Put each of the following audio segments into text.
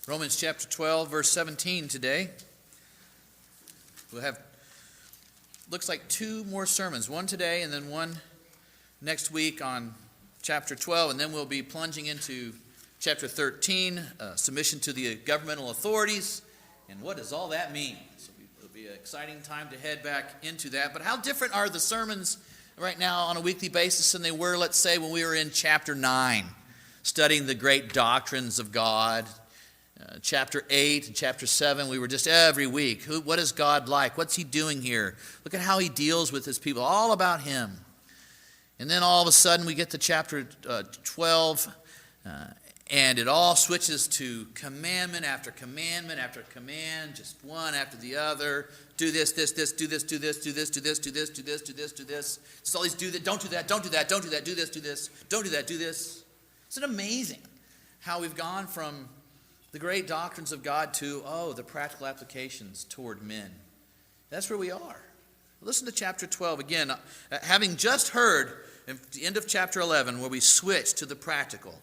Romans chapter 12, verse 17 today. We'll have, looks like two more sermons, one today and then one next week on chapter 12, and then we'll be plunging into chapter 13, submission to the governmental authorities, and what does all that mean? So it'll be an exciting time to head back into that. But how different are the sermons right now on a weekly basis than they were, let's say, when we were in chapter 9, studying the great doctrines of God? Chapter 8 and chapter 7, we were just every week. What is God like? What's he doing here? Look at how he deals with his people. All about him. And then all of a sudden we get to chapter 12, and it all switches to commandment after commandment after command, just one after the other. Do this, do this, do this, do this, do this, do this, do this, do this, do this, do this. Just all these do that, don't do that, don't do that, don't do that, do this, don't do that, do this. Isn't it amazing how we've gone from the great doctrines of God to, the practical applications toward men? That's where we are. Listen to chapter 12 again. Having just heard at the end of chapter 11 where we switch to the practical.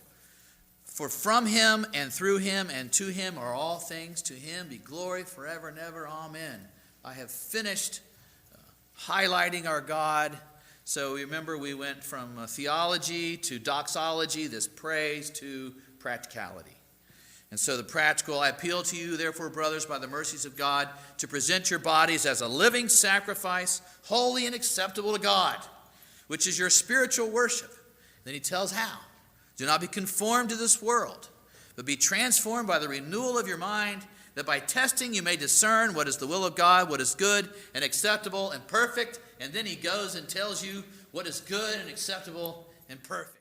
For from him and through him and to him are all things. To him be glory forever and ever. Amen. I have finished highlighting our God. So remember, we went from theology to doxology, this praise, to practicality. And so the practical, I appeal to you, therefore, brothers, by the mercies of God, to present your bodies as a living sacrifice, holy and acceptable to God, which is your spiritual worship. Then he tells how. Do not be conformed to this world, but be transformed by the renewal of your mind, that by testing you may discern what is the will of God, what is good and acceptable and perfect. And then he goes and tells you what is good and acceptable and perfect.